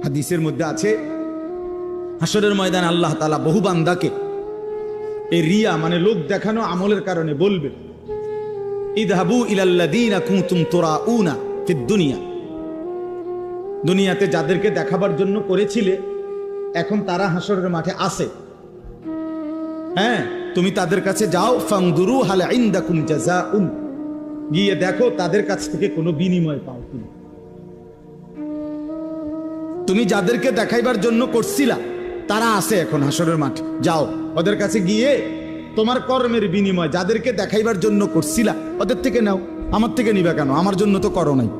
হাদিসের মধ্যে আছে হাসরের ময়দানে আল্লাহ তাআলা বহু বান্দাকে এই রিয়া মানে লোক দেখানো আমলের কারণে বলবে, ইযহাবু ইলাল্লাযীনা কুনতুম তুরাউনা ফিদ দুনিয়া, দুনিয়াতে যাদেরকে দেখাবার জন্য করেছিলে এখন তারা হাসরের মাঠে আছে। হ্যাঁ, তুমি তাদের কাছে যাও, ফানদুরু হাল ইনদাকুম জাযাউন, গিয়ে দেখো তাদের কাছ থেকে কোনো বিনিময় পাও কিনা। তুমি যাদেরকে দেখাইবার জন্য করছিলা তারা আছে এখন হাসরের মাঠে, যাও ওদের কাছে গিয়ে তোমার কর্মের বিনিময় যাদেরকে দেখাইবার জন্য করছিলা ওদের থেকে নাও, আমার থেকে নিবা কেন? আমার জন্য তো করো নাই।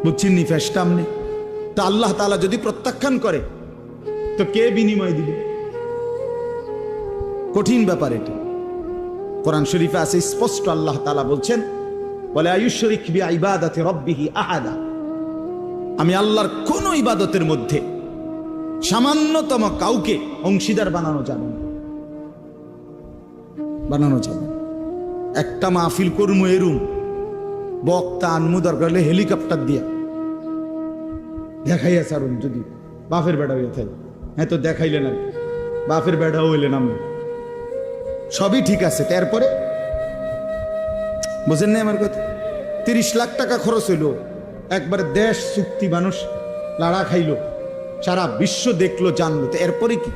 বুঝছেন নি ফেসটা আমনে? তা আল্লাহ তাআলা যদি প্রত্যাখ্যান করে তো কে বিনিময় দিবে? কঠিন ব্যাপার এটা। কোরআন শরীফে আছে স্পষ্ট, আল্লাহ তাআলা বলছেন, ওয়ালা ইউশরিক বিইবাদাতি রাব্বিহি আহাদা, আমি আল্লাহর কোন ইবাদতের মধ্যে সামান্যতম কাউকে অংশীদার বানানো যাবে না, বানানো যাবে। একটা মাহফিল করমু এরুম বক্তা আনমু দরকার হলে হেলিকপ্টার দিয়া দেখাইয়া সারুন, যদি বাপের বেড়া হইয়া থাকে। হ্যাঁ তো দেখাইলেন আর বাপের বেড়াও হইলেন আমি, সবই ঠিক আছে। তারপরে বুঝেন না আমার কথা? 30 লাখ টাকা খরচ হইল, একবারে দেশ চুক্তি, মানুষ লাড়া খাইল, সারা বিশ্ব দেখলো জানলো, তো এরপরে কি?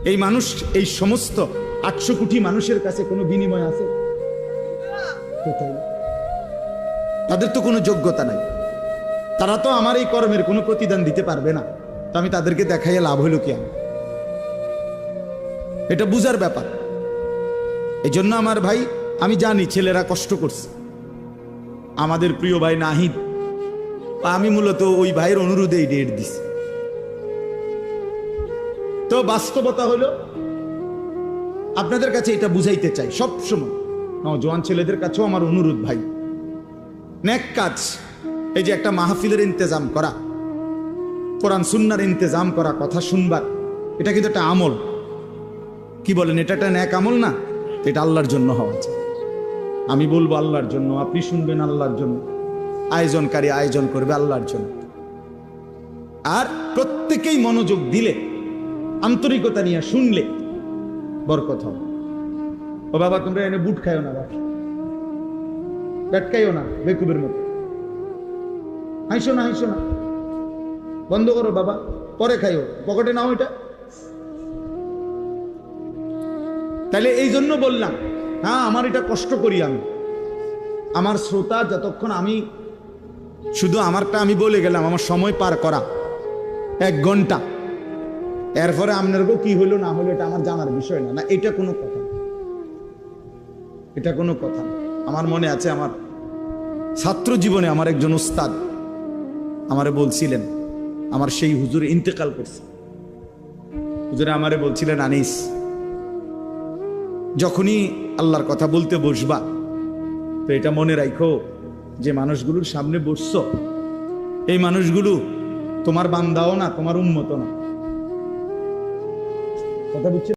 এই মানুষ, এই সমস্ত 800 কোটি মানুষের কাছে কোনো বিনিময় আছে? তাদের তো কোনো যোগ্যতা নাই, তারা তো আমার এই কর্মের কোনো প্রতিদান দিতে পারবে না, তো আমি তাদেরকে দেখাইয়া লাভ হইল কি? এটা বুঝার ব্যাপার। এই জন্য আমার ভাই, আমি জানি ছেলেরা কষ্ট করছে, আমাদের প্রিয় ভাই নাহিদ, আমি মূলত ওই ভাইয়ের অনুরোধে এই ডেট দিছি। তো বাস্তবতা হলো, আপনাদের কাছে এটা বুঝাইতে চাই সবসময়, নওজোয়ান ছেলেদের কাছেও আমার অনুরোধ, ভাই নেক কাজ, এই যে একটা মাহফিলের ইন্তজাম করা, কোরআন সুন্নাহর ইন্তজাম করা, কথা শুনবার, এটা কিন্তু একটা আমল। কি বলেন? এটা একটা নেক আমল না? এটা আল্লাহর জন্য হওয়া চাই। আমি বলবো আল্লাহর জন্য, আপনি শুনবেন আল্লাহর জন্য, আয়োজনকারী আয়োজন করবে আল্লাহর জন্য। আর প্রত্যেকেই মনোযোগ দিলে, আন্তরিকতা নিয়ে শুনলে বরকত হবে। ও বাবা, তোমরা এনে বুট খাইও না, ব্যাট খাইও না বেকুবের মতো, হাইসো না, হাইসো না, বন্ধ করো বাবা, পরে খাইও, পকেটে নাও এটা। তাহলে এই জন্য বললাম, হ্যাঁ আমার এটা কষ্ট করি আমি, আমার শ্রোতা যতক্ষণ, আমি শুধু আমারটা আমি বলে গেলাম, আমার সময় পার করা 1 ঘন্টা, এরপরে আপনার কি হইলো না হলো এটা আমার জানার বিষয় না। না, এটা কোনো কথা, এটা কোনো কথা। আমার মনে আছে, আমার ছাত্র জীবনে আমার একজন উস্তাদ আমারে বলছিলেন, আমার সেই হুজুর ইন্তেকাল করছে, হুজুরে আমারে বলছিলেন, আনিস, যখনই আল্লাহর কথা বলতে বসবা তো এটা মনে রাখো যে মানুষগুলোর সামনে বসছো, এই মানুষগুলো তোমার বান্দাও না, তোমার উম্মতও না। কথা বুঝছো?